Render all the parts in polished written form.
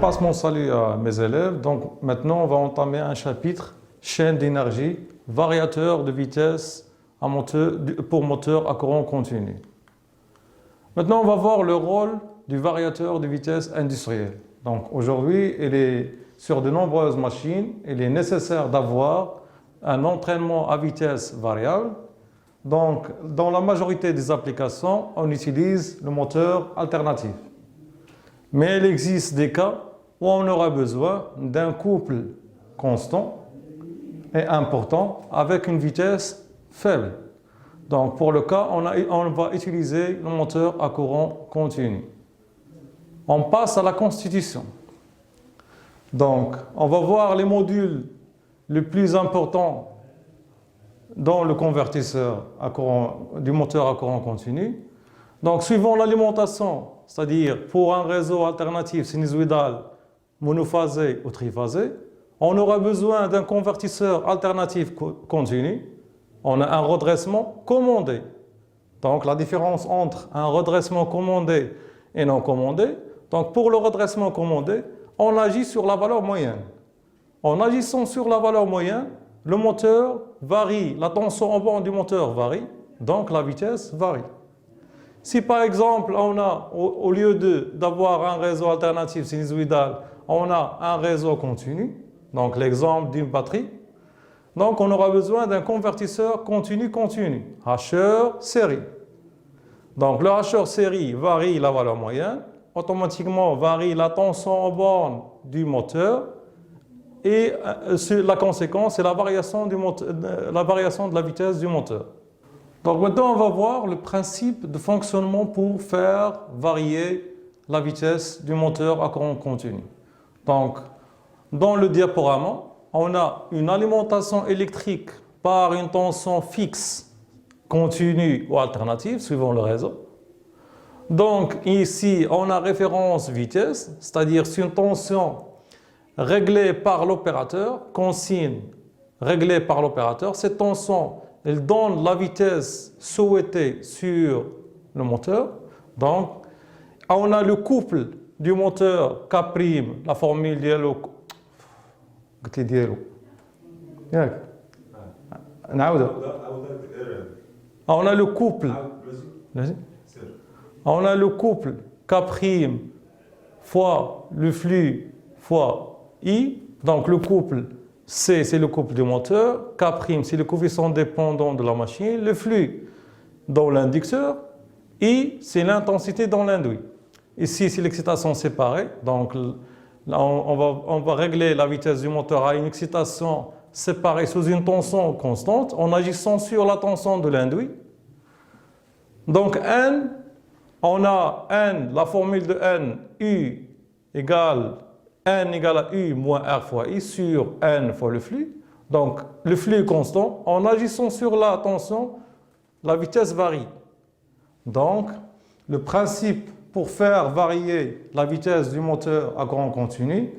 passe mon salut à mes élèves. Donc maintenant, on va entamer un chapitre chaîne d'énergie, variateur de vitesse pour moteur à courant continu. Maintenant, on va voir le rôle du variateur de vitesse industriel. Donc aujourd'hui, sur de nombreuses machines, il est nécessaire d'avoir un entraînement à vitesse variable. Donc, dans la majorité des applications, on utilise le moteur alternatif. Mais il existe des cas où on aura besoin d'un couple constant et important avec une vitesse faible. Donc, pour le cas, on va utiliser le moteur à courant continu. On passe à la constitution. Donc, on va voir les modules les plus importants dans le convertisseur du moteur à courant continu. Donc, suivant l'alimentation, c'est-à-dire pour un réseau alternatif sinusoïdal, monophasé ou triphasé, on aura besoin d'un convertisseur alternatif continu. On a un redressement commandé. Donc, la différence entre un redressement commandé et non commandé. Donc, pour le redressement commandé, on agit sur la valeur moyenne. En agissant sur la valeur moyenne, le moteur varie, la tension en borne du moteur varie, donc la vitesse varie. Si par exemple, on a, au lieu d'avoir un réseau alternatif sinusoïdal, on a un réseau continu, donc l'exemple d'une batterie, donc on aura besoin d'un convertisseur continu, hacheur série. Donc le hacheur série varie la valeur moyenne, automatiquement varie la tension en borne du moteur, et la conséquence, c'est la variation de la vitesse du moteur. Donc maintenant, on va voir le principe de fonctionnement pour faire varier la vitesse du moteur à courant continu. Donc, dans le diaporama, on a une alimentation électrique par une tension fixe, continue ou alternative, suivant le réseau. Donc ici, on a référence vitesse, c'est-à-dire c'est une tension réglée par l'opérateur, consigne réglée par l'opérateur. Cette tension, elle donne la vitesse souhaitée sur le moteur. Donc, on a le couple du moteur K', la formule ديالو. قلت لي ديالو. ياك. نعاودها. On a le couple. On a le couple K' fois le flux fois I. Donc le couple C, c'est le couple du moteur. K', c'est le coefficient dépendant de la machine. Le flux dans l'inducteur. I, c'est l'intensité dans l'induit. Ici, c'est l'excitation séparée. Donc là, on va régler la vitesse du moteur à une excitation séparée sous une tension constante en agissant sur la tension de l'induit. Donc N, on a N, la formule de N, U égale N égale à U moins R fois I sur N fois le flux. Donc le flux est constant. En agissant sur la tension, la vitesse varie. Donc le principe pour faire varier la vitesse du moteur à courant continu,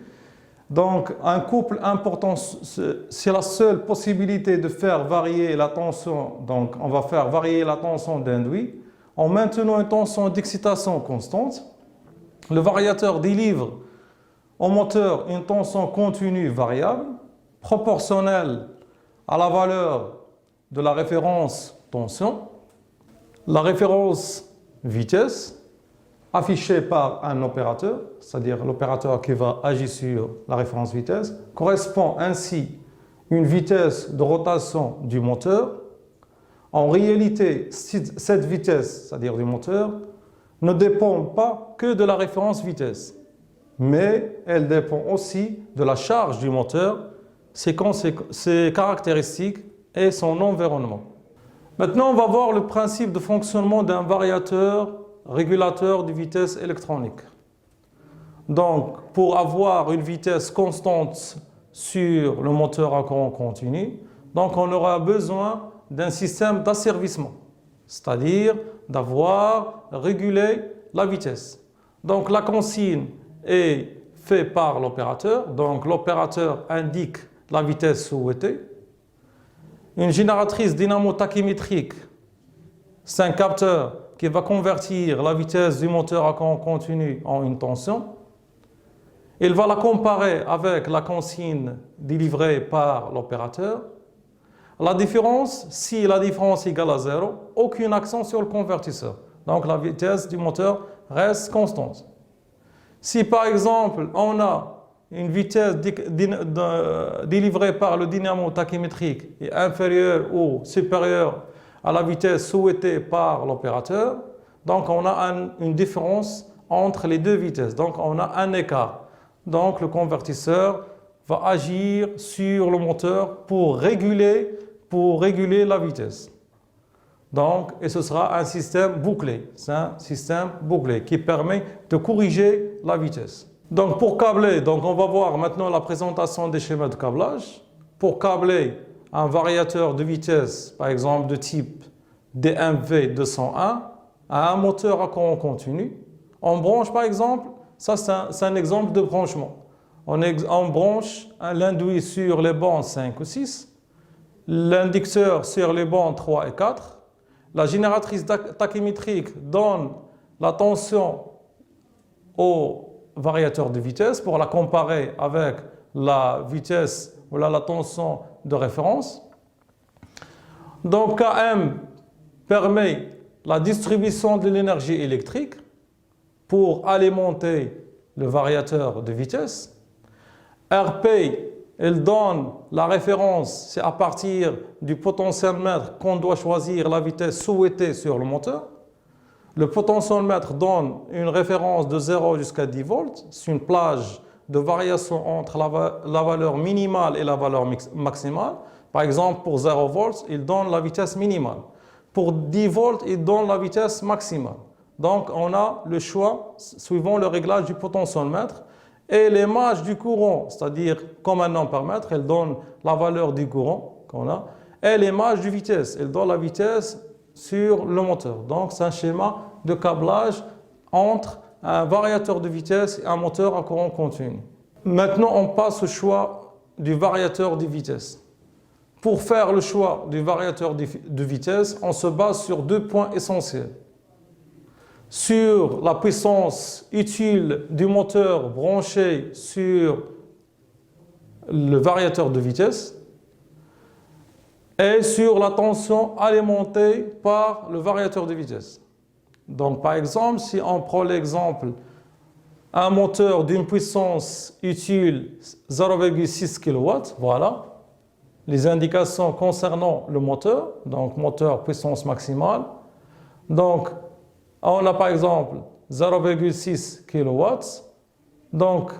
donc un couple important, c'est la seule possibilité de faire varier la tension. Donc on va faire varier la tension d'induit en maintenant une tension d'excitation constante. Le variateur délivre au moteur une tension continue variable proportionnelle à la valeur de la référence tension. La référence vitesse affichée par un opérateur, c'est-à-dire l'opérateur qui va agir sur la référence vitesse, correspond ainsi à une vitesse de rotation du moteur. En réalité, cette vitesse, c'est-à-dire du moteur, ne dépend pas que de la référence vitesse, mais elle dépend aussi de la charge du moteur, ses caractéristiques et son environnement. Maintenant, on va voir le principe de fonctionnement d'un variateur régulateur de vitesse électronique. Donc, pour avoir une vitesse constante sur le moteur à courant continu, donc on aura besoin d'un système d'asservissement, c'est-à-dire d'avoir régulé la vitesse. Donc la consigne est faite par l'opérateur, donc l'opérateur indique la vitesse souhaitée. Une génératrice dynamo-tachymétrique, c'est un capteur qui va convertir la vitesse du moteur à courant continu en une tension. il va la comparer avec la consigne délivrée par l'opérateur. La différence, si la différence est égale à 0, aucune action sur le convertisseur. Donc la vitesse du moteur reste constante. Si par exemple on a une vitesse délivrée par le dynamo tachymétrique est inférieure ou supérieure à la vitesse souhaitée par l'opérateur, donc on a une différence entre les deux vitesses, donc on a un écart. Donc le convertisseur va agir sur le moteur pour réguler la vitesse. Donc, et ce sera un système bouclé. C'est un système bouclé qui permet de corriger la vitesse. Donc pour câbler, donc on va voir maintenant la présentation des schémas de câblage. Pour câbler un variateur de vitesse, par exemple de type DMV 201, à un moteur à courant continu, on branche par exemple, ça c'est un exemple de branchement. On branche l'induit sur les bandes 5 ou 6, l'inducteur sur les bandes 3 et 4. La génératrice tachymétrique donne la tension au variateur de vitesse pour la comparer avec la vitesse ou la tension de référence. Donc Km permet la distribution de l'énergie électrique pour alimenter le variateur de vitesse. Rp, elle donne la référence, c'est à partir du potentiomètre qu'on doit choisir la vitesse souhaitée sur le moteur. Le potentiomètre donne une référence de 0 jusqu'à 10 volts. C'est une plage de variation entre la valeur minimale et la valeur maximale. Par exemple, pour 0 volts, il donne la vitesse minimale. Pour 10 volts, il donne la vitesse maximale. Donc, on a le choix suivant le réglage du potentiomètre. Et l'image du courant, c'est-à-dire comme un ampère-mètre, elle donne la valeur du courant qu'on a. Et l'image du vitesse, elle donne la vitesse sur le moteur. Donc, c'est un schéma de câblage entre un variateur de vitesse et un moteur à courant continu. Maintenant, on passe au choix du variateur de vitesse. Pour faire le choix du variateur de vitesse, on se base sur deux points essentiels. Sur la puissance utile du moteur branché sur le variateur de vitesse et sur la tension alimentée par le variateur de vitesse. Donc, par exemple, si on prend l'exemple, un moteur d'une puissance utile 0,6 kW, voilà, les indications concernant le moteur, donc moteur puissance maximale. Donc, on a par exemple 0,6 kW. Donc,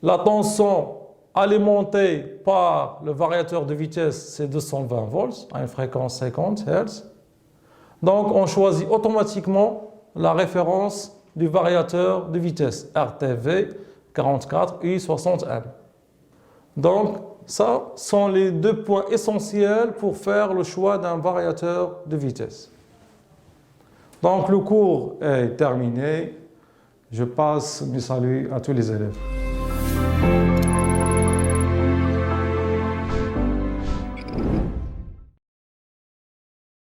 la tension alimentée par le variateur de vitesse, c'est 220 volts à une fréquence 50 Hz. Donc, on choisit automatiquement la référence du variateur de vitesse, RTV 44U60M. Donc, ça sont les deux points essentiels pour faire le choix d'un variateur de vitesse. Donc, le cours est terminé. Je passe mes saluts à tous les élèves.